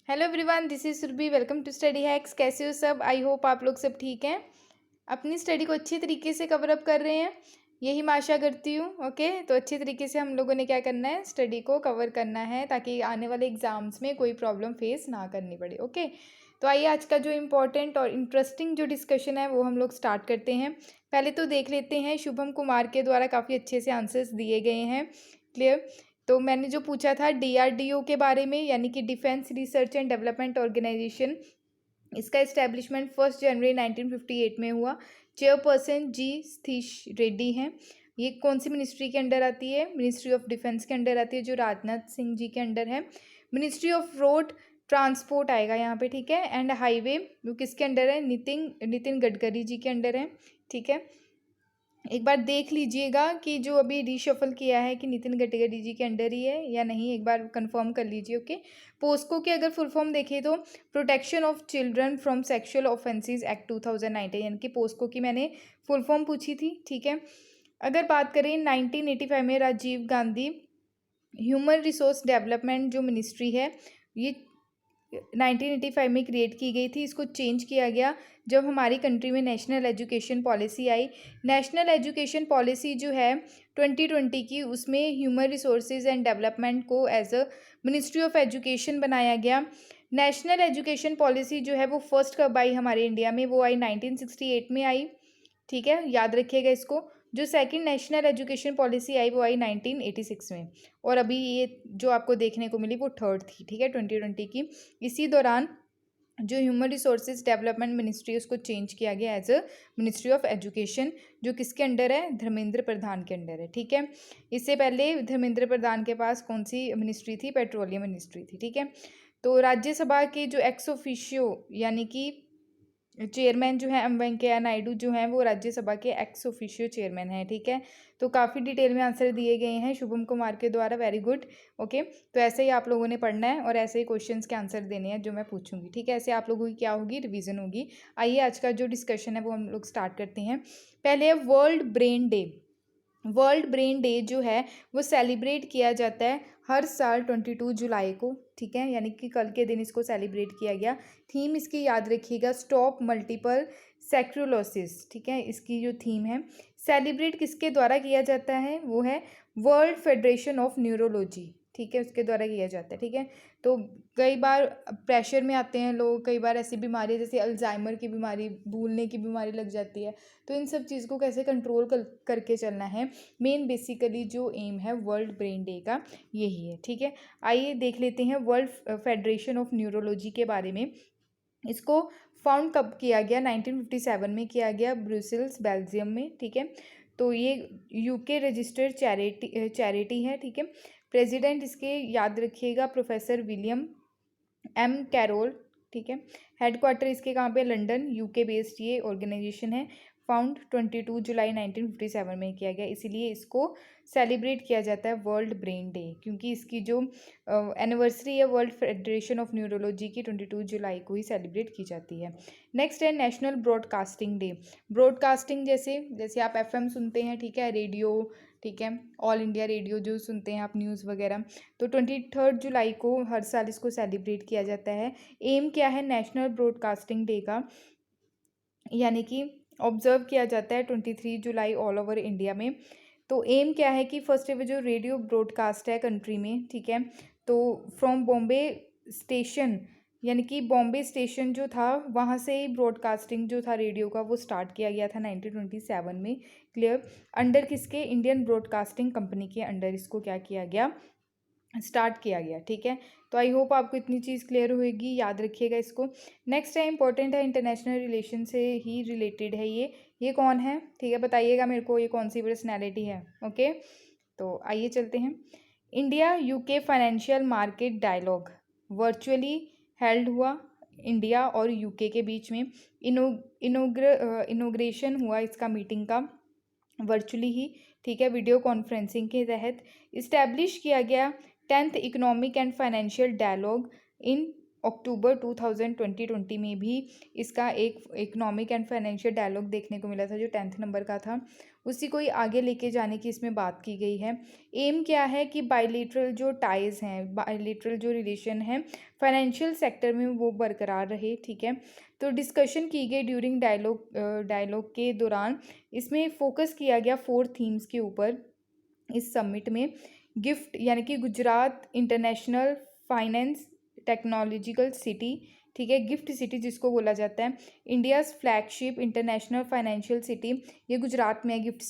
Hello everyone, this is Surabhi. Welcome to study hacks. कैसे हो सब? आई होप आप लोग सब ठीक हैं, अपनी स्टडी को अच्छी तरीके से कवर अप कर रहे हैं, यही मैं आशा करती हूँ। ओके, तो अच्छी तरीके से हम लोगों ने क्या करना है, स्टडी को कवर करना है ताकि आने वाले एग्जाम्स में कोई प्रॉब्लम फेस ना करनी पड़े। ओके, तो आइए आज का जो इम्पोर्टेंट और इंटरेस्टिंग जो डिस्कशन है वो हम लोग स्टार्ट करते हैं। पहले तो देख लेते हैं, शुभम कुमार के द्वारा काफ़ी अच्छे से आंसर्स दिए गए हैं। क्लियर? तो मैंने जो पूछा था डीआरडीओ के बारे में, यानी कि defence research and development organisation, इसका इस्टेब्लिशमेंट 1 जनवरी 1958 में हुआ। चेयरपर्सन जी सतीश रेड्डी हैं। ये कौन सी मिनिस्ट्री के अंडर आती है? मिनिस्ट्री ऑफ डिफेंस के अंडर आती है, जो राजनाथ सिंह जी के अंडर है। मिनिस्ट्री ऑफ रोड ट्रांसपोर्ट आएगा यहाँ पे, ठीक है। एंड हाईवे वो किसके अंडर है? नितिन गडकरी जी के अंडर है, ठीक है। एक बार देख लीजिएगा कि जो अभी रीशफल किया है कि नितिन गडकरी जी के अंडर ही है या नहीं, एक बार कंफर्म कर लीजिए। ओके, पोस्को के अगर फुल फॉर्म देखें तो protection of children from sexual offences act 2019, यानी कि पोस्को की मैंने फुल फॉर्म पूछी थी, ठीक है। अगर बात करें 1985 में Rajiv Gandhi human resource development जो मिनिस्ट्री है, ये 1985 में क्रिएट की गई थी। इसको चेंज किया गया जब हमारी कंट्री में नेशनल एजुकेशन पॉलिसी आई। नेशनल एजुकेशन पॉलिसी जो है 2020 की, उसमें ह्यूमन रिसोर्सेज एंड डेवलपमेंट को as a ministry of education बनाया गया। नेशनल एजुकेशन पॉलिसी जो है वो फर्स्ट कब आई हमारे इंडिया में? वो आई 1968 में आई, ठीक है, याद रखिएगा इसको। जो सेकंड नेशनल एजुकेशन पॉलिसी आई वो आई 1986 में, और अभी ये जो आपको देखने को मिली वो थर्ड थी, ठीक है, 2020 की। इसी दौरान जो ह्यूमन रिसोर्सेज डेवलपमेंट मिनिस्ट्री उसको चेंज किया गया as a ministry of education, जो किसके अंडर है? धर्मेंद्र प्रधान के अंडर है, ठीक है। इससे पहले धर्मेंद्र प्रधान के पास कौन सी मिनिस्ट्री थी? पेट्रोलियम मिनिस्ट्री थी, ठीक है। तो राज्यसभा के जो एक्स ऑफिशियो यानी कि चेयरमैन जो है एम वेंकैया नायडू जो हैं वो राज्यसभा के एक्स ऑफिशियो चेयरमैन हैं, ठीक है। तो काफ़ी डिटेल में आंसर दिए गए हैं शुभम कुमार के द्वारा, वेरी गुड। ओके, तो ऐसे ही आप लोगों ने पढ़ना है और ऐसे ही क्वेश्चंस के आंसर देने हैं जो मैं पूछूंगी, ठीक है। ऐसे आप लोगों की क्या होगी? रिवीजन होगी। आइए आज का जो डिस्कशन है वो हम लोग स्टार्ट करते हैं। पहले है world brain day. World brain day जो है वो सेलिब्रेट किया जाता है हर साल 22 जुलाई को, ठीक है, यानी कि कल के दिन इसको सेलिब्रेट किया गया। थीम इसकी याद रखिएगा, स्टॉप मल्टीपल सेक्रोलोसिस, ठीक है, इसकी जो थीम है। सेलिब्रेट किसके द्वारा किया जाता है? वो है वर्ल्ड फेडरेशन ऑफ न्यूरोलॉजी, ठीक है, उसके द्वारा किया जाता है, ठीक है। तो कई बार प्रेशर में आते हैं लोग, कई बार ऐसी बीमारी जैसे अल्जाइमर की बीमारी, भूलने की बीमारी लग जाती है, तो इन सब चीज़ को कैसे कंट्रोल करके चलना है, मेन बेसिकली जो एम है वर्ल्ड ब्रेन डे का यही है, ठीक है। आइए देख लेते हैं वर्ल्ड फेडरेशन ऑफ न्यूरोलॉजी के बारे में। इसको फाउंड कब किया गया? 1957 में किया गया, ब्रुसेल्स बेल्जियम में, ठीक है। तो ये यूके रजिस्टर्ड चैरिटी है, ठीक है। प्रेसिडेंट इसके याद रखिएगा प्रोफेसर विलियम एम कैरोल, ठीक है। हेडक्वार्टर इसके कहाँ पे? लंदन, यूके बेस्ड ये ऑर्गेनाइजेशन है। फाउंड 22 जुलाई 1957 में किया गया, इसीलिए इसको सेलिब्रेट किया जाता है वर्ल्ड ब्रेन डे, क्योंकि इसकी जो एनिवर्सरी है वर्ल्ड फेडरेशन ऑफ न्यूरोलॉजी की 22 जुलाई को ही सेलिब्रेट की जाती है। नेक्स्ट है नेशनल ब्रॉडकास्टिंग डे। ब्रॉडकास्टिंग जैसे जैसे आप एफएम सुनते हैं, ठीक है, रेडियो, ठीक है, ऑल इंडिया रेडियो जो सुनते हैं आप, न्यूज़ वगैरह, तो 23 जुलाई को हर साल इसको सेलिब्रेट किया जाता है। एम क्या है नेशनल ब्रॉडकास्टिंग डे का? यानी कि ऑब्जर्व किया जाता है 23 जुलाई ऑल ओवर इंडिया में। तो एम क्या है कि फर्स्ट जो रेडियो ब्रॉडकास्ट है कंट्री में, ठीक है, तो फ्रॉम बॉम्बे स्टेशन, यानी कि बॉम्बे स्टेशन जो था वहाँ से ही ब्रॉडकास्टिंग जो था रेडियो का वो स्टार्ट किया गया था 1927 में। क्लियर? अंडर किसके? इंडियन ब्रॉडकास्टिंग कंपनी के अंडर इसको क्या किया गया? स्टार्ट किया गया, ठीक है। तो आई होप आपको इतनी चीज़ क्लियर होएगी, याद रखिएगा इसको। नेक्स्ट है इंपॉर्टेंट है, इंटरनेशनल रिलेशन से ही रिलेटेड है ये कौन है? ठीक है, बताइएगा मेरे को ये कौन सी पर्सनैलिटी है। ओके, तो आइए चलते हैं। India UK financial market dialogue virtually held हुआ इंडिया और यूके के बीच में। इनोग्रेशन हुआ इसका मीटिंग का वर्चुअली ही, ठीक है, वीडियो कॉन्फ्रेंसिंग के तहत। इस्टेब्लिश किया गया 10th economic and financial dialogue in October 2020 में भी इसका एक इकोनॉमिक एंड फाइनेंशियल डायलॉग देखने को मिला था जो 10th नंबर का था। उसी को ही आगे लेके जाने की इसमें बात की गई है। एम क्या है कि बायलैटरल जो टाइज़ हैं, बायलैटरल जो रिलेशन है फाइनेंशियल सेक्टर में वो बरकरार रहे, ठीक है। तो डिस्कशन की गई ड्यूरिंग डायलॉग के दौरान इसमें फोकस किया गया 4 थीम्स के ऊपर इस समिट में। गिफ्ट यानी कि Gujarat international finance technological city, ठीक है, गिफ्ट सिटी जिसको बोला जाता है, India's flagship international financial city, ये गुजरात में है गिफ्ट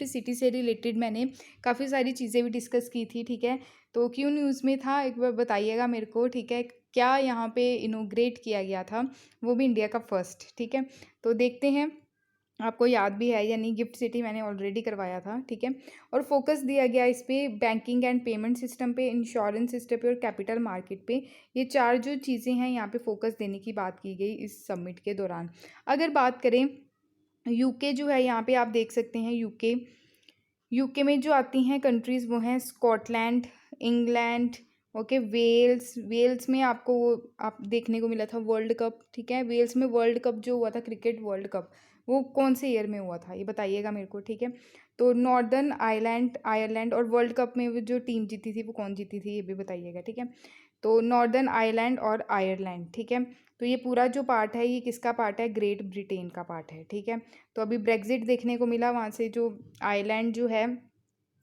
सिटी से रिलेटेड मैंने काफ़ी सारी चीज़ें भी डिस्कस की थी, ठीक है। तो क्यों न्यूज़ में था एक बार बताइएगा मेरे को, ठीक है। क्या यहाँ पे इनोग्रेट किया गया था, वो भी इंडिया का फर्स्ट, ठीक है। तो देखते हैं आपको याद भी है या नहीं। गिफ्ट सिटी मैंने ऑलरेडी करवाया था, ठीक है। और फोकस दिया गया इस पे बैंकिंग एंड पेमेंट सिस्टम पे, इंश्योरेंस सिस्टम पे और कैपिटल मार्केट पे। ये 4 जो चीज़ें हैं यहाँ पे फोकस देने की बात की गई इस समिट के दौरान। अगर बात करें यूके जो है, यहाँ पे आप देख सकते हैं यूके में जो आती हैं कंट्रीज़ वो हैं स्कॉटलैंड, इंग्लैंड, ओके, वेल्स में आपको वो आप देखने को मिला था वर्ल्ड कप, ठीक है। वेल्स में वर्ल्ड कप जो हुआ था क्रिकेट वर्ल्ड कप, वो कौन से ईयर में हुआ था ये बताइएगा मेरे को, ठीक है। तो नॉर्दर्न आयरलैंड और वर्ल्ड कप में वो जो टीम जीती थी वो कौन जीती थी ये भी बताइएगा, ठीक है। तो नॉर्दर्न आयरलैंड और आयरलैंड, ठीक है। तो ये पूरा जो पार्ट है ये किसका पार्ट है, ग्रेट ब्रिटेन का पार्ट है, ठीक है। तो अभी ब्रेग्जिट देखने को मिला, वहाँ से जो आयरलैंड जो है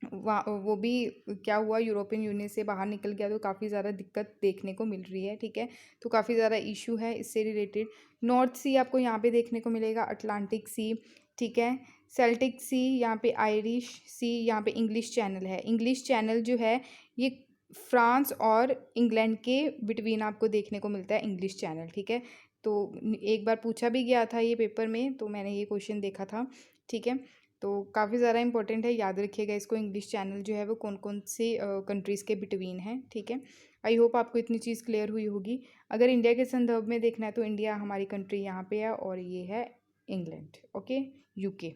वो भी क्या हुआ, यूरोपियन यूनियन से बाहर निकल गया, तो काफ़ी ज़्यादा दिक्कत देखने को मिल रही है, ठीक है। तो काफ़ी ज़्यादा इशू है इससे रिलेटेड। नॉर्थ सी आपको यहाँ पे देखने को मिलेगा, अटलांटिक सी, ठीक है। सेल्टिक सी, यहाँ पे आयरिश सी, यहाँ पे इंग्लिश चैनल है। इंग्लिश चैनल जो है ये फ्रांस और इंग्लैंड के बिटवीन आपको देखने को मिलता है इंग्लिश चैनल, ठीक है। तो एक बार पूछा भी गया था ये पेपर में, तो मैंने ये क्वेश्चन देखा था, ठीक है। तो काफ़ी ज़्यादा इंपॉर्टेंट है, याद रखिएगा इसको। इंग्लिश चैनल जो है वो कौन कौन से कंट्रीज़ के बिटवीन है, ठीक है। आई होप आपको इतनी चीज़ क्लियर हुई होगी। अगर इंडिया के संदर्भ में देखना है तो इंडिया हमारी कंट्री यहाँ पे है और ये है England, okay, UK.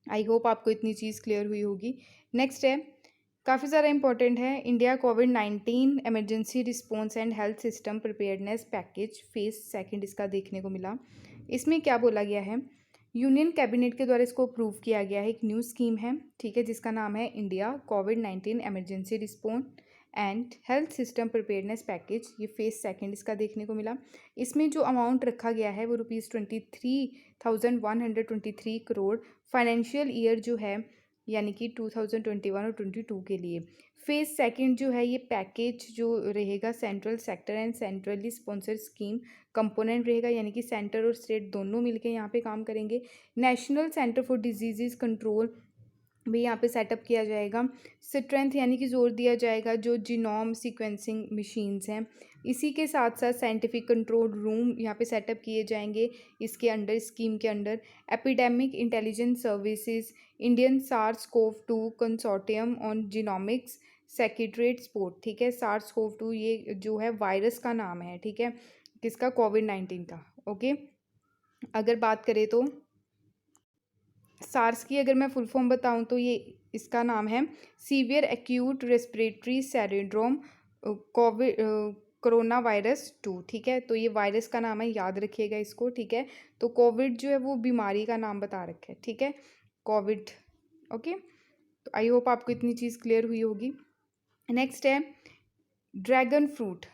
I hope आपको इतनी चीज़ क्लियर हुई होगी। नेक्स्ट है, काफ़ी ज़्यादा इंपॉर्टेंट है, India covid emergency response and health system preparedness package phase second इसका देखने को मिला। इसमें क्या बोला गया है, यूनियन कैबिनेट के द्वारा इसको अप्रूव किया गया है, एक न्यू स्कीम है, ठीक है, जिसका नाम है India covid emergency response and health system preparedness package, ये फेज सेकंड इसका देखने को मिला। इसमें जो अमाउंट रखा गया है वो ₹23,123 करोड़ फाइनेंशियल ईयर जो है यानी कि 2021 और 22 के लिए। फेज सेकंड जो है ये पैकेज जो रहेगा central sector and centrally sponsored scheme component रहेगा, यानी कि सेंटर और स्टेट दोनों मिलकर यहाँ पे काम करेंगे। National centre for disease control भी यहाँ पे सेटअप किया जाएगा। स्ट्रेंथ यानी कि जोर दिया जाएगा जो जीनोम सीक्वेंसिंग मशीन्स हैं। इसी के साथ साथ साइंटिफिक कंट्रोल रूम यहाँ पे सेटअप किए जाएंगे इसके अंडर, स्कीम के under. Epidemic intelligence services, Indian SARS-CoV-2 consortium on genomics secretariat sport, ठीक है। SARS-CoV-2 ये जो है वायरस का नाम है, ठीक है, किसका, कोविड-19 का, ओके। अगर बात करें तो सार्स की अगर मैं फुल फॉर्म बताऊं तो ये इसका नाम है severe acute respiratory syndrome Covid corona virus 2, ठीक है। तो ये वायरस का नाम है, याद रखिएगा इसको, ठीक है। तो कोविड जो है वो बीमारी का नाम बता रखा है, ठीक है, कोविड, ओके। तो आई होप आपको इतनी चीज़ क्लियर हुई होगी। नेक्स्ट है ड्रैगन फ्रूट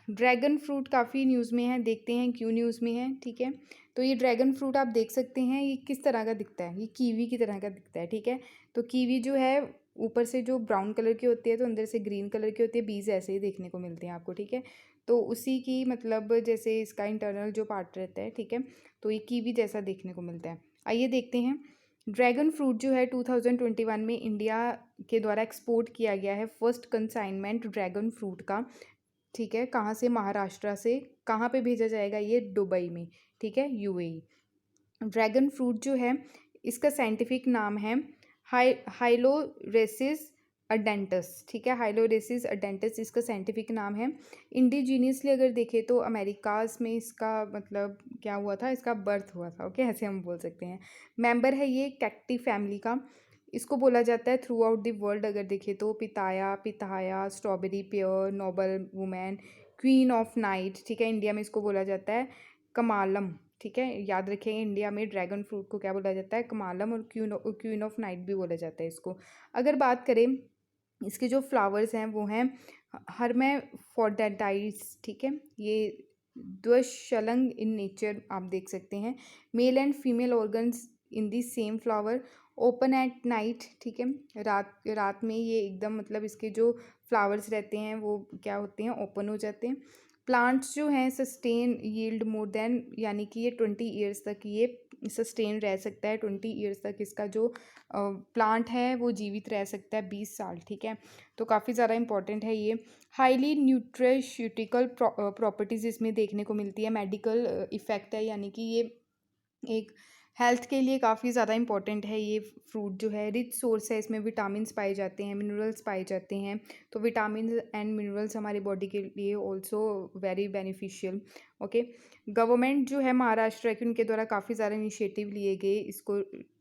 काफ़ी न्यूज़ में है, देखते हैं क्यों न्यूज़ में है, ठीक है। तो ये ड्रैगन फ्रूट आप देख सकते हैं, ये किस तरह का दिखता है, ये कीवी की तरह का दिखता है, ठीक है। तो कीवी जो है ऊपर से जो ब्राउन कलर की होती है तो अंदर से ग्रीन कलर की होती है, बीज ऐसे ही देखने को मिलते हैं आपको, ठीक है। तो उसी की मतलब जैसे इसका इंटरनल जो पार्ट रहता है, ठीक है, तो ये कीवी जैसा देखने को मिलता है। आइए देखते हैं, ड्रैगन फ्रूट जो है 2021 में इंडिया के द्वारा एक्सपोर्ट किया गया है फर्स्ट कंसाइनमेंट ड्रैगन फ्रूट का, ठीक है। कहाँ से, महाराष्ट्र से। कहाँ पे भेजा जाएगा ये, दुबई में, ठीक है, यूएई। ड्रैगन फ्रूट जो है इसका साइंटिफिक नाम है हाइलोरेसिस अडेंटस, ठीक है, हाइलोरेसिस अडेंटस इसका साइंटिफिक नाम है। इंडिजीनियसली अगर देखें तो अमेरिकाज में इसका मतलब क्या हुआ था, इसका बर्थ हुआ था, ओके, ऐसे हम बोल सकते हैं। मेंबर है ये कैक्टी फैमिली का, इसको बोला जाता है थ्रू आउट द वर्ल्ड अगर देखें तो pitaya, pitaya, strawberry, pear, noble women, queen of night, ठीक है। इंडिया में इसको बोला जाता है कमालम, ठीक है। याद रखेंगे इंडिया में ड्रैगन फ्रूट को क्या बोला जाता है, कमालम, और क्वीन ऑफ नाइट भी बोला जाता है इसको। अगर बात करें इसके जो फ्लावर्स हैं वो हैं हर्मेफ्रोडाइट्स, ठीक है। ये द्विशलंग इन नेचर आप देख सकते हैं। Male and female organs in the same flower, open at night, ठीक है। रात में ये एकदम मतलब इसके जो फ्लावर्स रहते हैं वो क्या होते हैं, ओपन हो जाते हैं। प्लांट्स जो हैं सस्टेन यील्ड मोर देन, यानी कि ये 20 ईयर्स तक ये सस्टेन रह सकता है। 20 ईयर्स तक इसका जो प्लांट है वो जीवित रह सकता है, 20 साल, ठीक है। तो काफ़ी ज़्यादा इंपॉर्टेंट है ये। हाईली न्यूट्रिश्यूटिकल प्रॉपर्टीज़ इसमें देखने को मिलती है। मेडिकल इफ़ेक्ट है, यानी कि ये एक हेल्थ के लिए काफ़ी ज़्यादा इंपॉर्टेंट है ये फ्रूट जो है। रिच सोर्स है, इसमें विटामिन्स पाए जाते हैं, मिनरल्स पाए जाते हैं। तो विटामिन एंड मिनरल्स हमारी बॉडी के लिए also very beneficial, okay. Government जो है महाराष्ट्र की, उनके द्वारा काफ़ी ज़्यादा इनिशिएटिव लिए गए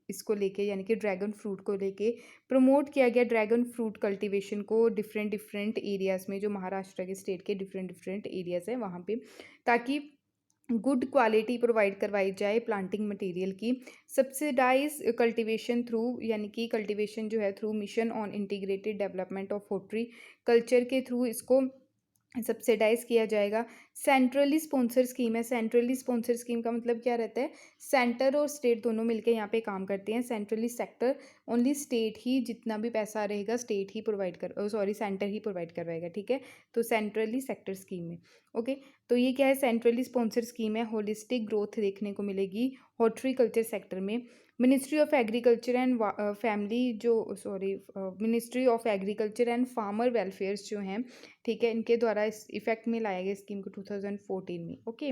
इसको लेके, यानी कि ड्रैगन फ्रूट को लेके प्रमोट किया गया ड्रैगन फ्रूट कल्टीवेशन को डिफरेंट डिफरेंट एरियाज़ में, जो महाराष्ट्र के स्टेट के डिफरेंट डिफरेंट एरियाज़ हैं वहाँ पे, ताकि गुड क्वालिटी प्रोवाइड करवाई जाए प्लांटिंग मटेरियल की। सब्सिडाइज कल्टीवेशन थ्रू, यानी कि कल्टीवेशन जो है through mission on integrated development of pottery culture के थ्रू इसको सब्सिडाइज किया जाएगा। सेंट्रली स्पॉन्सर स्कीम है। सेंट्रली स्पॉन्सर स्कीम का मतलब क्या रहता है, सेंटर और स्टेट दोनों मिलकर यहाँ पे काम करते हैं। सेंट्रली सेक्टर ओनली स्टेट ही, जितना भी पैसा रहेगा स्टेट ही प्रोवाइड सेंटर ही प्रोवाइड करवाएगा, ठीक है। तो सेंट्रली सेक्टर स्कीम में, ओके। तो ये क्या है, सेंट्रली स्पॉन्सर स्कीम है। होलिस्टिक ग्रोथ देखने को मिलेगी हॉर्टिकल्चर सेक्टर में। Ministry of agriculture and ministry of agriculture and farmer welfares जो हैं, ठीक है, इनके द्वारा इस इफेक्ट में लाया गया स्कीम को 2014 में, ओके।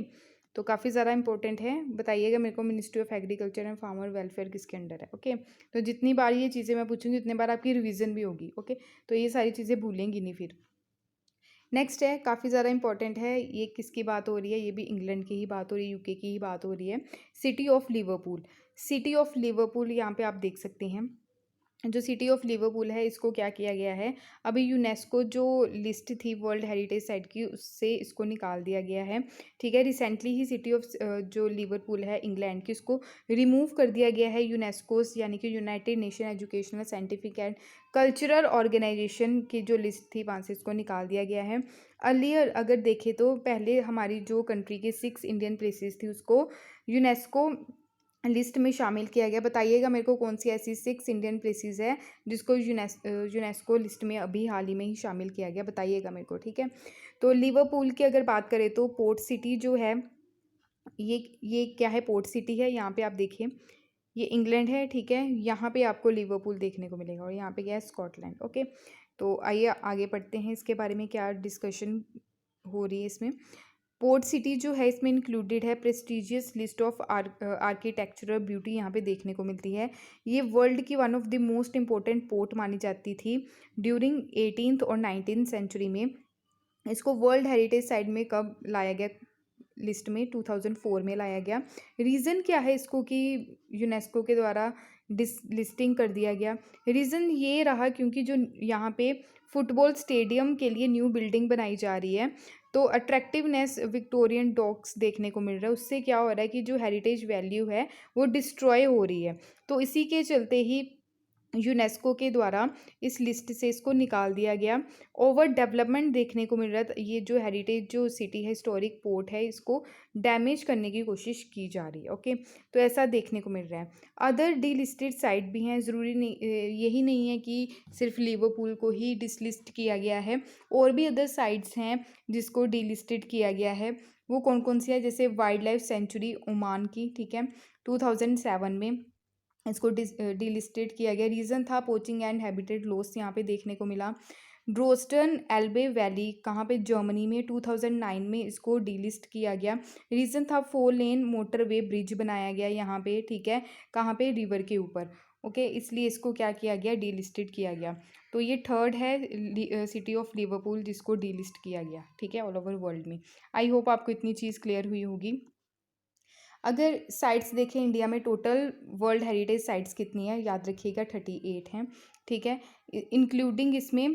तो काफ़ी ज़्यादा इंपॉर्टेंट है। बताइएगा मेरे को ministry of agriculture and farmer welfare किसके अंडर है, ओके। तो जितनी बार ये चीज़ें मैं पूछूंगी उतनी बार आपकी रिवीजन भी होगी, ओके। तो ये सारी चीज़ें भूलेंगी नहीं फिर। नेक्स्ट है, काफ़ी ज़्यादा इंपॉर्टेंट है, ये किसकी बात हो रही है, ये भी इंग्लैंड की ही बात हो रही है, यूके की ही बात हो रही है। City of Liverpool. City of Liverpool यहाँ पे आप देख सकते हैं। जो सिटी ऑफ लिवरपूल है इसको क्या किया गया है, अभी यूनेस्को जो लिस्ट थी वर्ल्ड हेरिटेज साइट की उससे इसको निकाल दिया गया है, ठीक है। रिसेंटली ही सिटी ऑफ जो लिवरपूल है इंग्लैंड की, उसको रिमूव कर दिया गया है यूनेस्कोस, यानी कि United Nation educational scientific and cultural organisation की जो लिस्ट थी वहाँ से इसको निकाल दिया गया है। अर्लियर अगर देखें तो पहले हमारी जो कंट्री के 6 इंडियन प्लेसेस थी उसको यूनेस्को लिस्ट में शामिल किया गया। बताइएगा मेरे को कौन सी ऐसी 6 इंडियन प्लेसेस है जिसको यूनेस्को लिस्ट में अभी हाल ही में ही शामिल किया गया, बताइएगा मेरे को, ठीक है। तो लिवरपूल की अगर बात करें तो पोर्ट सिटी जो है, ये क्या है, पोर्ट सिटी है। यहाँ पे आप देखिए ये इंग्लैंड है, ठीक है। यहाँ पे आपको लिवरपूल देखने को मिलेगा, और यहाँ पे क्या है, स्कॉटलैंड, ओके। तो आइए आगे पढ़ते हैं इसके बारे में क्या डिस्कशन हो रही है इसमें। पोर्ट सिटी जो है इसमें इंक्लूडेड है prestigious list of architectural beauty, यहाँ पे देखने को मिलती है। ये वर्ल्ड की one of the most important port मानी जाती थी ड्यूरिंग 18th और 19th सेंचुरी में। इसको वर्ल्ड हेरिटेज साइट में कब लाया गया, लिस्ट में 2004 में लाया गया। रीज़न क्या है इसको कि यूनेस्को के द्वारा लिस्टिंग कर दिया गया, रीज़न ये रहा क्योंकि जो यहाँ पे फुटबॉल स्टेडियम के लिए न्यू बिल्डिंग बनाई जा रही है, तो अट्रैक्टिवनेस विक्टोरियन डॉक्स देखने को मिल रहा है, उससे क्या हो रहा है कि जो हेरिटेज वैल्यू है वो डिस्ट्रॉय हो रही है। तो इसी के चलते ही यूनेस्को के द्वारा इस लिस्ट से इसको निकाल दिया गया। ओवर डेवलपमेंट देखने को मिल रहा था, ये जो हेरिटेज जो सिटी है, हिस्टोरिक पोर्ट है, इसको डैमेज करने की कोशिश की जा रही है, ओके। तो ऐसा देखने को मिल रहा है। अदर डीलिस्टेड साइट भी हैं, ज़रूरी नहीं, यही नहीं है कि सिर्फ लिवरपूल को ही डिसलिस्ट किया गया है, और भी अदर साइट्स हैं जिसको डीलिस्टेड किया गया है। वो कौन कौन सी है, जैसे वाइल्ड लाइफ सेंचुरी ओमान की, ठीक है, 2007 में इसको डीलिस्टेड किया गया। रीज़न था पोचिंग एंड हैबिटेट लॉस, यहाँ पे देखने को मिला। ड्रोस्टन एल्बे वैली कहाँ पे, जर्मनी में, 2009 में इसको डीलिस्ट किया गया। रीज़न था 4 लेन मोटरवे ब्रिज बनाया गया यहाँ पे, ठीक है, कहाँ पे, रिवर के ऊपर, ओके, इसलिए इसको क्या किया गया, डीलिस्टेड किया गया। तो ये थर्ड है सिटी ऑफ लिवरपूल जिसको डीलिस्ट किया गया, ठीक है, ऑल ओवर वर्ल्ड में। आई होप आपको इतनी चीज़ क्लियर हुई होगी। अगर साइट्स देखें इंडिया में टोटल वर्ल्ड हेरिटेज साइट्स कितनी है, याद रखिएगा 38 हैं, ठीक है। इंक्लूडिंग इसमें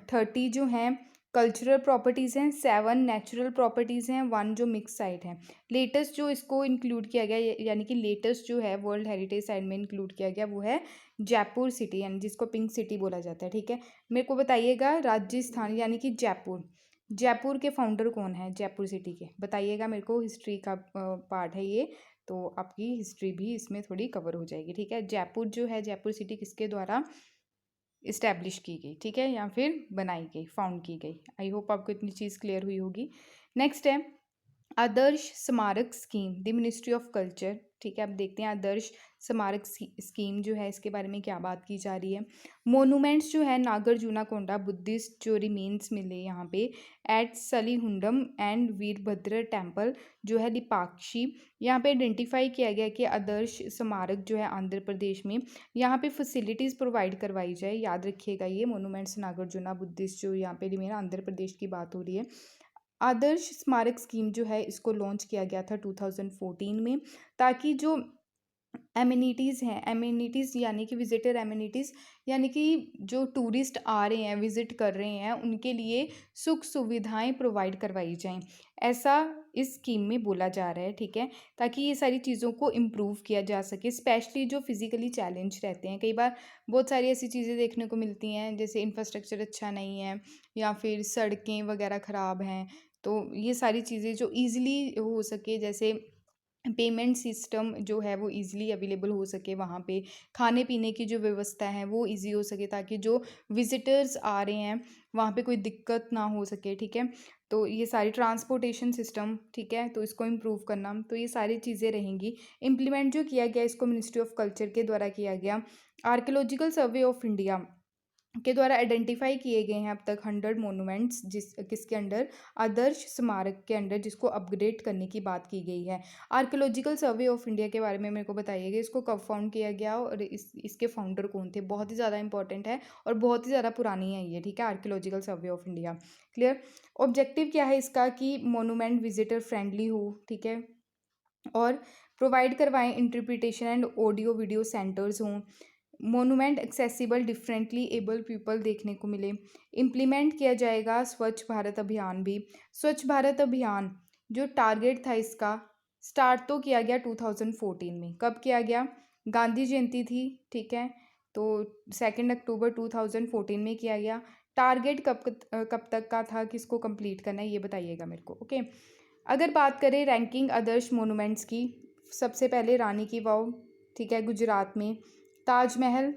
30 जो हैं कल्चरल प्रॉपर्टीज़ हैं, 7 नेचुरल प्रॉपर्टीज़ हैं, 1 जो मिक्स साइट है। लेटेस्ट जो इसको इंक्लूड किया गया यानी कि लेटेस्ट जो है वर्ल्ड हेरिटेज साइट में इंक्लूड किया गया वो है जयपुर सिटी, यानी जिसको पिंक सिटी बोला जाता है, ठीक है। मेरे को बताइएगा राजस्थान यानी कि जयपुर, जयपुर के फाउंडर कौन है जयपुर सिटी के, बताइएगा मेरे को। हिस्ट्री का पार्ट है ये, तो आपकी हिस्ट्री भी इसमें थोड़ी कवर हो जाएगी, ठीक है। जयपुर जो है, जयपुर सिटी किसके द्वारा इस्टेब्लिश की गई, ठीक है, या फिर बनाई गई, फाउंड की गई। आई होप आपको इतनी चीज़ क्लियर हुई होगी। नेक्स्ट है आदर्श स्मारक scheme, the ministry of culture, ठीक है। अब देखते हैं आदर्श स्मारक स्कीम जो है इसके बारे में क्या बात की जा रही है। मोनूमेंट्स जो है नागार्जुना कोंडा बुद्धिस्ट जो रिमेन्स मिले यहाँ पे एट सलीहुंडम एंड वीरभद्र टेम्पल जो है लिपाक्षी, यहाँ पे आइडेंटिफाई किया गया कि आदर्श स्मारक जो है आंध्र प्रदेश में यहाँ पे फैसिलिटीज़ प्रोवाइड करवाई जाए। याद रखिएगा ये मोनूमेंट्स नागार्जुना बुद्धिस्ट जो यहाँ पे रिमेन आंध्र प्रदेश की बात हो रही है। आदर्श स्मारक स्कीम जो है इसको लॉन्च किया गया था 2014 में, ताकि जो एमिनिटीज़ हैं, एमिनिटीज़ यानी कि विजिटर एमिनिटीज़ यानी कि जो टूरिस्ट आ रहे हैं विज़िट कर रहे हैं उनके लिए सुख सुविधाएं प्रोवाइड करवाई जाएं, ऐसा इस स्कीम में बोला जा रहा है, ठीक है। ताकि ये सारी चीज़ों को इम्प्रूव किया जा सके, स्पेशली जो फिज़िकली चैलेंज रहते हैं। कई बार बहुत सारी ऐसी चीज़ें देखने को मिलती हैं जैसे इंफ्रास्ट्रक्चर अच्छा नहीं है या फिर सड़कें वगैरह ख़राब हैं, तो ये सारी चीज़ें जो ईज़िली हो सके, जैसे पेमेंट सिस्टम जो है वो इजीली अवेलेबल हो सके वहाँ पे, खाने पीने की जो व्यवस्था है वो इजी हो सके ताकि जो विजिटर्स आ रहे हैं वहाँ पे कोई दिक्कत ना हो सके, ठीक है। तो ये सारी ट्रांसपोर्टेशन सिस्टम, ठीक है, तो इसको इम्प्रूव करना, तो ये सारी चीज़ें रहेंगी। इम्प्लीमेंट जो किया गया इसको मिनिस्ट्री ऑफ कल्चर के द्वारा किया गया। आर्कियोलॉजिकल सर्वे ऑफ इंडिया के द्वारा आइडेंटिफाई किए गए हैं अब तक 100 मोनूमेंट्स, किसके अंडर, आदर्श स्मारक के अंडर, जिसको अपग्रेड करने की बात की गई है। आर्कियोलॉजिकल सर्वे ऑफ इंडिया के बारे में मेरे को बताइएगा, इसको कब फाउंड किया गया और इसके फाउंडर कौन थे। बहुत ही ज़्यादा इंपॉर्टेंट है और बहुत ही ज़्यादा पुरानी है ये, ठीक है। Archaeological survey of India, clear. Objective क्या है इसका कि मोनूमेंट विजिटर फ्रेंडली हो, ठीक है, और प्रोवाइड करवाएं interpretation and audio video centres हों, monument accessible differently able people देखने को मिले। इम्प्लीमेंट किया जाएगा स्वच्छ भारत अभियान भी। स्वच्छ भारत अभियान जो टारगेट था इसका, स्टार्ट तो किया गया 2014 में। कब किया गया, गांधी जयंती थी, ठीक है, तो 2 अक्टूबर 2014 में किया गया। टारगेट कब तक का था, किसको कंप्लीट करना है ये बताइएगा मेरे को, ओके। अगर बात करें रैंकिंग आदर्श मोनूमेंट्स की, सबसे पहले रानी की वाव, ठीक है, गुजरात में। Taj Mahal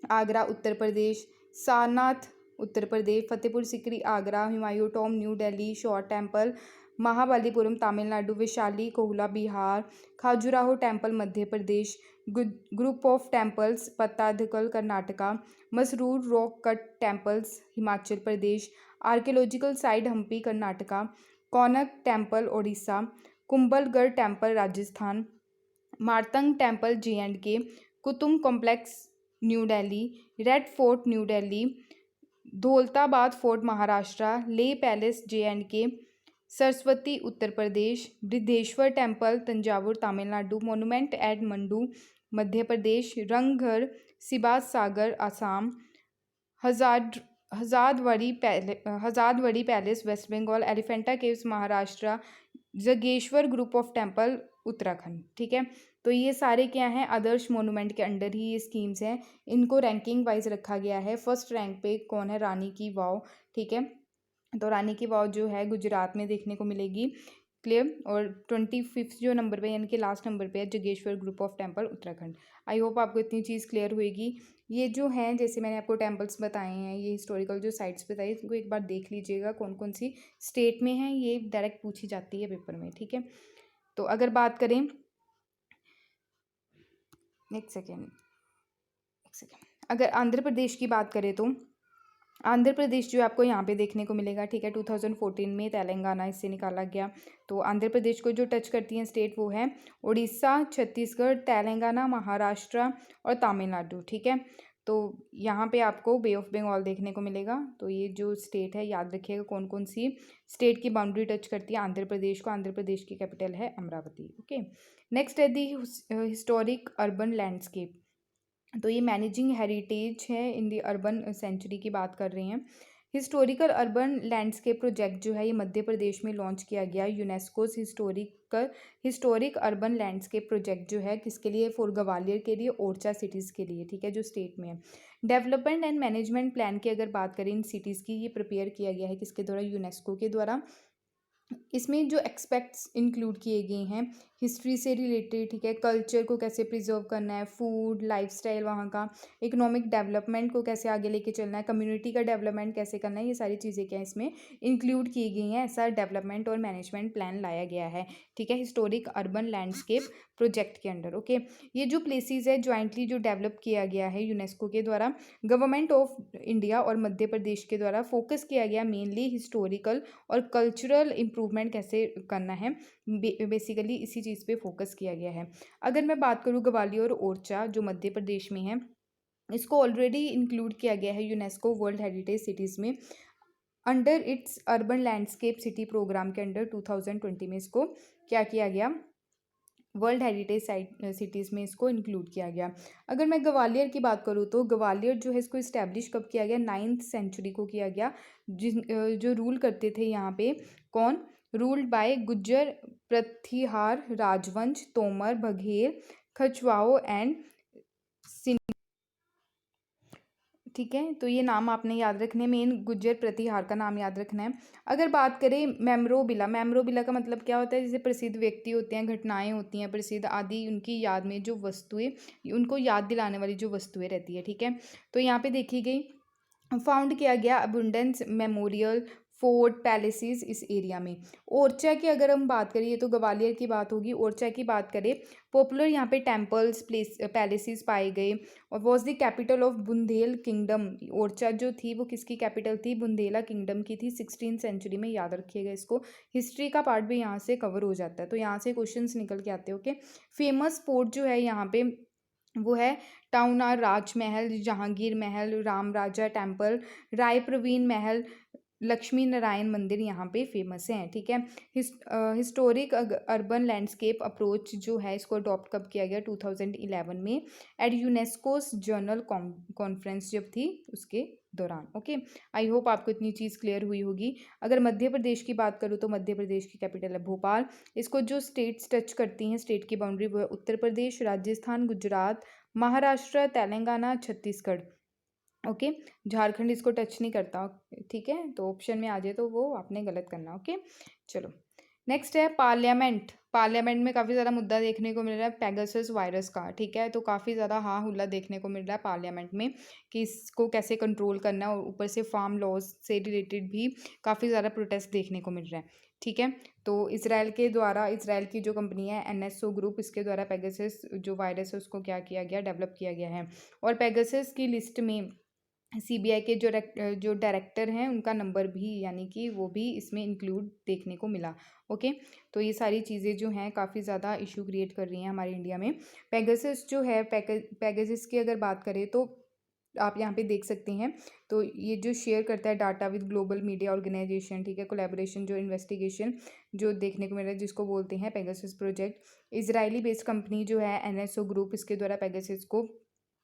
Agra Uttar Pradesh, Sarnath Uttar Pradesh, Fatehpur Sikri Agra, Humayun tomb new Delhi, shore temple Mahabalipuram Tamil Nadu, Vaishali Kolhua Bihar, Khajuraho temple Madhya Pradesh, group of temples Pattadakal Karnataka, Masroor rock cut temples Himachal Pradesh, archaeological site Hampi Karnataka, Konark temple Odisha, Kumbhalgarh temple Rajasthan, Martand temple J&K, Qutub complex new Delhi, red fort new Delhi, Daulatabad fort Maharashtra, Leh palace J&K, Saraswati Uttar Pradesh, Brihadeeswara temple Thanjavur Tamil Nadu, monument at Mandu Madhya Pradesh, Rang Ghar Sibsagar Assam, Hazarduari palace west Bengal, Elephanta caves Maharashtra, Jageshwar group of temple Uttarakhand, ठीक है। तो ये सारे क्या हैं, आदर्श monument के under ही ये schemes हैं। इनको रैंकिंग वाइज रखा गया है। फर्स्ट रैंक पे कौन है, रानी की वाव, ठीक है, तो रानी की वाव जो है गुजरात में देखने को मिलेगी, क्लियर। और 25 जो नंबर पे यानी कि लास्ट नंबर पे है Jageshwar group of temple Uttarakhand. I hope आपको इतनी चीज़ क्लियर होएगी। ये जो हैं जैसे मैंने आपको टेम्पल्स बताए हैं, ये हिस्टोरिकल जो साइट्स बताई, इनको एक बार देख लीजिएगा कौन कौन सी स्टेट में हैं, ये डायरेक्ट पूछी जाती है पेपर में, ठीक है। तो अगर बात करें, एक सेकेंड, अगर आंध्र प्रदेश की बात करें तो आंध्र प्रदेश जो आपको यहाँ पे देखने को मिलेगा, ठीक है। 2014 में तेलंगाना इससे निकाला गया। तो आंध्र प्रदेश को जो टच करती हैं स्टेट वो है उड़ीसा, छत्तीसगढ़, तेलंगाना, महाराष्ट्र और तमिलनाडु, ठीक है। तो यहाँ पे आपको बे ऑफ बंगाल देखने को मिलेगा। तो ये जो स्टेट है याद रखिएगा कौन कौन सी स्टेट की बाउंड्री टच करती है आंध्र प्रदेश को। आंध्र प्रदेश की कैपिटल है अमरावती। ओके, नेक्स्ट है दी हिस्टोरिक अर्बन लैंडस्केप। तो ये मैनेजिंग हेरिटेज है इन दी अर्बन सेंचुरी की बात कर रहे हैं। हिस्टोरिकल अर्बन लैंडस्केप प्रोजेक्ट जो है ये मध्य प्रदेश में लॉन्च किया गया। UNESCO's historic urban landscape project जो है किसके लिए, फॉर ग्वालियर के लिए, ओरछा सिटीज़ के लिए, ठीक है, जो स्टेट में है। डेवलपमेंट एंड मैनेजमेंट प्लान की अगर बात करें इन सिटीज़ की, ये प्रिपेयर किया गया है किसके द्वारा, यूनेस्को के द्वारा। इसमें जो एक्सपेक्ट्स इंक्लूड किए गए हैं हिस्ट्री से रिलेटेड, ठीक है, कल्चर को कैसे प्रिजर्व करना है, फूड लाइफस्टाइल वहाँ का, इकोनॉमिक डेवलपमेंट को कैसे आगे लेके चलना है, कम्युनिटी का डेवलपमेंट कैसे करना है, ये सारी चीज़ें क्या इसमें इंक्लूड की गई हैं। ऐसा डेवलपमेंट और मैनेजमेंट प्लान लाया गया है, ठीक है, हिस्टोरिक अर्बन लैंडस्केप प्रोजेक्ट के अंडर। ओके, ये जो प्लेसेस है ज्वाइंटली जो डेवलप किया गया है यूनेस्को के द्वारा, गवर्नमेंट ऑफ इंडिया और मध्य प्रदेश के द्वारा फोकस किया गया मेनली हिस्टोरिकल और कल्चरल इम्प्रूवमेंट कैसे करना है, बेसिकली इसी चीज़ पे फोकस किया गया है। अगर मैं बात करूँ ग्वालियर और ओरछा जो मध्य प्रदेश में है, इसको ऑलरेडी इंक्लूड किया गया है यूनेस्को वर्ल्ड हेरिटेज सिटीज़ में under its urban landscape city program के अंडर 2020 में इसको क्या किया गया, वर्ल्ड हेरिटेज सिटीज़ में इसको इंक्लूड किया गया। अगर मैं ग्वालियर की बात करूँ तो ग्वालियर जो है इसको इस्टेब्लिश कब किया गया, 9th सेंचुरी को किया गया। जो रूल करते थे यहाँ पे कौन, रूल्ड बाय गुज्जर प्रतिहार राजवंश, तोमर, बघेल, खचवाओ एंड, ठीक है। तो ये नाम आपने याद रखने, मेन गुज्जर प्रतिहार का नाम याद रखना है। अगर बात करें मेमोरेबल का मतलब क्या होता है, जैसे प्रसिद्ध व्यक्ति होते हैं, घटनाएं होती हैं प्रसिद्ध आदि, उनकी याद में जो वस्तुएं, उनको याद दिलाने वाली जो वस्तुएं रहती है, ठीक है। तो यहाँ पे देखी गई, फाउंड किया गया अबुंडेंस मेमोरियल, फोर्ट, पैलेसेस इस एरिया में। ओरछा की अगर हम बात करें, ये तो ग्वालियर की बात होगी, ओरछा की बात करें, पॉपुलर यहाँ पे टेम्पल्स पैलेसेस पाए गए और was the capital of Bundel kingdom. Orchha जो थी वो किसकी कैपिटल थी, बुंदेला किंगडम की थी 16th सेंचुरी में, याद रखिएगा इसको। हिस्ट्री का पार्ट भी यहाँ से कवर हो जाता है, तो यहाँ से क्वेश्चंस निकल के आते हैं। ओके, फेमस फोर्ट जो है यहाँ पे वो है town are Rajmahal, Jahangir Mahal, Ram Raja temple, राय प्रवीण महल, लक्ष्मी नारायण मंदिर यहाँ पे फेमस हैं, ठीक है। हिस्टोरिक अर्बन लैंडस्केप अप्रोच जो है इसको अडॉप्ट कब किया गया, 2011 में एट यूनेस्कोस जर्नल कॉन्फ्रेंस जब थी उसके दौरान। ओके, आई होप आपको इतनी चीज़ क्लियर हुई होगी। अगर मध्य प्रदेश की बात करूँ तो मध्य प्रदेश की कैपिटल है भोपाल। इसको जो स्टेट्स टच करती हैं, स्टेट की बाउंड्री, वो है उत्तर प्रदेश, राजस्थान, गुजरात, महाराष्ट्र, तेलंगाना, छत्तीसगढ़। ओके, झारखंड इसको टच नहीं करता, ठीक है, तो ऑप्शन में आ जाए तो वो आपने गलत करना। ओके, चलो नेक्स्ट है पार्लियामेंट। पार्लियामेंट में काफ़ी ज़्यादा मुद्दा देखने को मिल रहा है पेगासस वायरस का, ठीक है, तो काफ़ी ज़्यादा हाँ हुल्ला देखने को मिल रहा है पार्लियामेंट में कि इसको कैसे कंट्रोल करना है, और ऊपर से फार्म लॉज से रिलेटेड भी काफ़ी ज़्यादा प्रोटेस्ट देखने को मिल रहा है, ठीक है। तो इसराइल के द्वारा, इसराइल की जो कंपनी है NSO ग्रुप, इसके द्वारा पेगासस जो वायरस है उसको क्या किया गया, डेवलप किया गया है। और पेगासस की लिस्ट में CBI के जो डायरेक्टर हैं उनका नंबर भी, यानी कि वो भी इसमें इंक्लूड देखने को मिला। ओके, तो ये सारी चीज़ें जो हैं काफ़ी ज़्यादा इशू क्रिएट कर रही हैं हमारे इंडिया में। पेगासस जो है, पेगासस की अगर बात करें तो आप यहाँ पे देख सकते हैं, तो ये जो शेयर करता है data with global media organisation, ठीक है, कोलैबोरेशन, जो इन्वेस्टिगेशन जो देखने को मिल रहा है जिसको बोलते हैं Pegasus project. Israeli based company जो है NSO ग्रुप, इसके द्वारा पेगासस को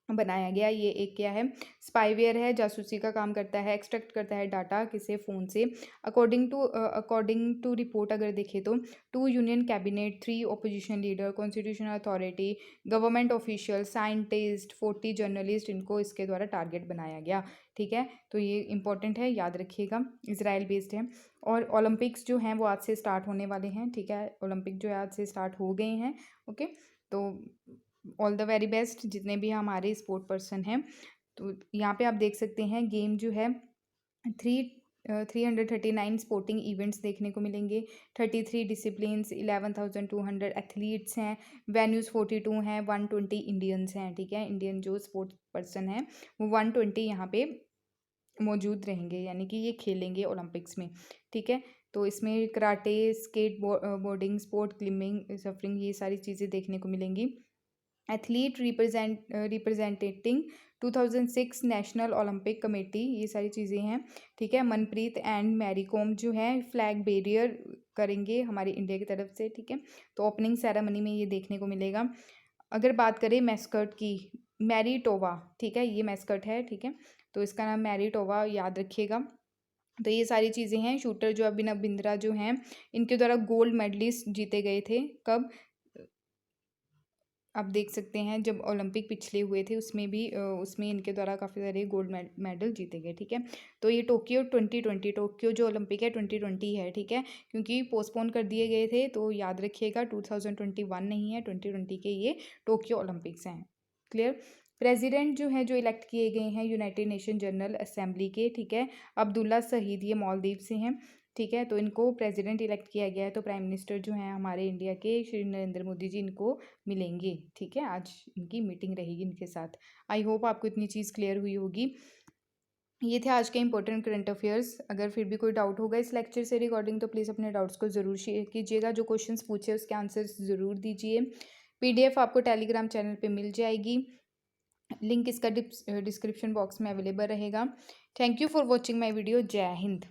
बनाया गया। ये एक क्या है, स्पाईवेयर है, जासूसी का काम करता है, एक्सट्रैक्ट करता है डाटा किसे, फ़ोन से। अकॉर्डिंग टू रिपोर्ट अगर देखें तो 2 union cabinet, 3 opposition leader, constitutional authority, government official, scientist, 40 journalist, इनको इसके द्वारा टारगेट बनाया गया, ठीक है। तो ये इंपॉर्टेंट है, याद रखिएगा, इसराइल बेस्ड है। और ओलंपिक्स जो हैं वो आज से स्टार्ट होने वाले हैं, ठीक है, ओलंपिक जो है आज से स्टार्ट हो गए हैं। ओके, तो ऑल द वेरी बेस्ट जितने भी हमारे स्पोर्ट पर्सन हैं। तो यहाँ पे आप देख सकते हैं गेम जो है 339 स्पोर्टिंग इवेंट्स देखने को मिलेंगे, 33 डिसिप्लिन्स, 11,200 एथलीट्स हैं, वेन्यूज़ 42 हैं, 120 इंडियंस हैं, ठीक है, इंडियन जो स्पोर्ट्स पर्सन हैं वो 120 यहाँ पे मौजूद रहेंगे, यानी कि ये खेलेंगे ओलंपिक्स में, ठीक है। तो इसमें karate, skateboarding, sport climbing, surfing, ये सारी चीज़ें देखने को मिलेंगी। Athlete representing 2006 national Olympic committee, ये सारी चीज़ें हैं, ठीक है। मनप्रीत एंड मैरी कॉम जो है फ्लैग बेरियर करेंगे हमारे इंडिया की तरफ से, ठीक है। तो ओपनिंग सेरेमनी में ये देखने को मिलेगा। अगर बात करें मैस्कट की, मैरीटोवा, ठीक है, ये मैस्कट है, ठीक है। तो इसका नाम मैरीटोवा, याद रखिएगा। तो ये सारी चीज़ें हैं। शूटर जो अभिनव बिंद्रा जो हैं, इनके द्वारा गोल्ड मेडलिस्ट जीते गए थे। कब? आप देख सकते हैं जब ओलंपिक पिछले हुए थे उसमें भी उसमें इनके द्वारा काफ़ी सारे गोल्ड मेडल जीते गए, ठीक है। तो ये टोक्यो 2020, टोक्यो जो ओलंपिक है 2020 है, ठीक है, क्योंकि पोस्टपोन कर दिए गए थे। तो याद रखिएगा 2021 नहीं है, 2020 के ये टोक्यो ओलंपिक्स हैं। क्लियर। प्रेसिडेंट जो है जो इलेक्ट किए गए हैं यूनाइटेड नेशन जनरल असेंबली के, ठीक है, अब्दुल्ला शहीद, ये मालदीव से हैं, ठीक है। तो इनको प्रेसिडेंट इलेक्ट किया गया है। तो प्राइम मिनिस्टर जो हैं हमारे इंडिया के श्री नरेंद्र मोदी जी इनको मिलेंगे, ठीक है। आज इनकी मीटिंग रहेगी इनके साथ। आई होप आपको इतनी चीज़ क्लियर हुई होगी। ये थे आज के इंपॉर्टेंट करंट अफेयर्स। अगर फिर भी कोई डाउट होगा इस लेक्चर से रिगार्डिंग तो प्लीज़ अपने डाउट्स को ज़रूर शेयर कीजिएगा। जो क्वेश्चंस पूछे उसके आंसर्स ज़रूर दीजिए। PDF आपको टेलीग्राम चैनल पे मिल जाएगी, लिंक इसका डिस्क्रिप्शन बॉक्स में अवेलेबल रहेगा। Thank you for watching my video. जय हिंद।